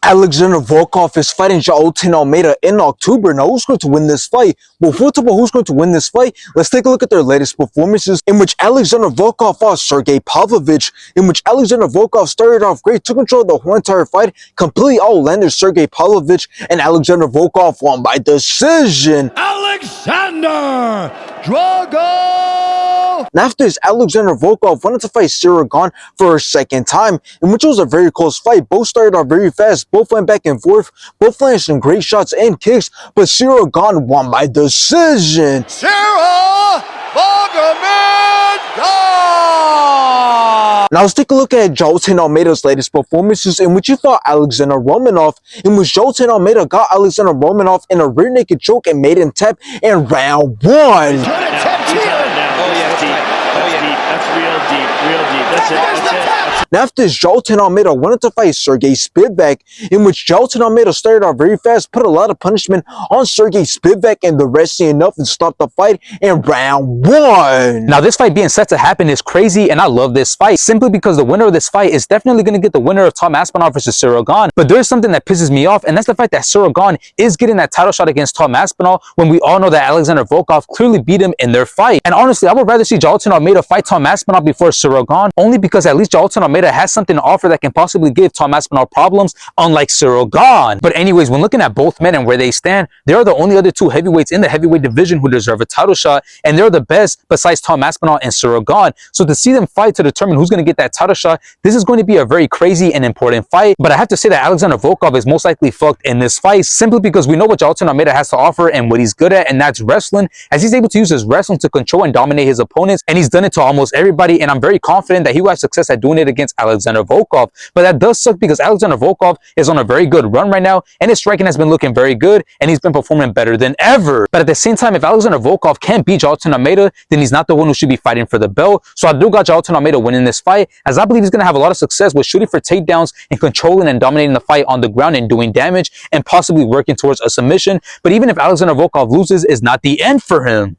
Alexander Volkov is fighting Jailton Almeida in October. Now, who's going to win this fight? Before we talk about who's going to win this fight, let's take a look at their latest performances, in which Alexander Volkov fought Sergey Pavlovich, in which Alexander Volkov started off great, took control of the whole entire fight, completely outlanded Sergey Pavlovich, and Alexander Volkov won by decision. Alexander Drago! And after this, Alexander Volkov wanted to fight Cyril Gane for a second time, in which it was a very close fight. Both started off very fast, both went back and forth, both landed some great shots and kicks, but Cyril Gane won by decision. Cyril Gane! Now let's take a look at Jailton Almeida's latest performances, in which he fought Alexander Romanov, in which Jailton Almeida got Alexander Romanov in a rear naked choke and made him tap in round one. Now after this, Jailton Almeida wanted to fight Sergey Spivak, in which Jailton Almeida started off very fast, put a lot of punishment on Sergey Spivak, and the rest seen enough and stopped the fight in round one. Now this fight being set to happen is crazy, and I love this fight simply because the winner of this fight is definitely going to get the winner of Tom Aspinall versus Cyril Gane. But there's something that pisses me off, and that's the fact that Cyril Gane is getting that title shot against Tom Aspinall when we all know that Alexander Volkov clearly beat him in their fight. And honestly, I would rather see Jailton Almeida fight Tom Aspinall before Cyril Gane, only because at least Jailton Almeida has something to offer that can possibly give Tom Aspinall problems, unlike Cyril Gane. But anyways, when looking at both men and where they stand, they are the only other two heavyweights in the heavyweight division who deserve a title shot, and they're the best besides Tom Aspinall and Cyril Gane. So to see them fight to determine who's going to get that title shot, this is going to be a very crazy and important fight. But I have to say that Alexander Volkov is most likely fucked in this fight, simply because we know what Jailton Almeida has to offer and what he's good at, and that's wrestling, as he's able to use his wrestling to control and dominate his opponents, and he's done it to almost everybody, and I'm very confident that he will have success at doing it against Alexander Volkov. But that does suck because Alexander Volkov is on a very good run right now, and his striking has been looking very good, and he's been performing better than ever. But at the same time, if Alexander Volkov can't beat Jailton Almeida, then he's not the one who should be fighting for the belt. So I do got Jailton Almeida winning this fight, as I believe he's going to have a lot of success with shooting for takedowns and controlling and dominating the fight on the ground and doing damage and possibly working towards a submission. But even if Alexander Volkov loses, it's not the end for him.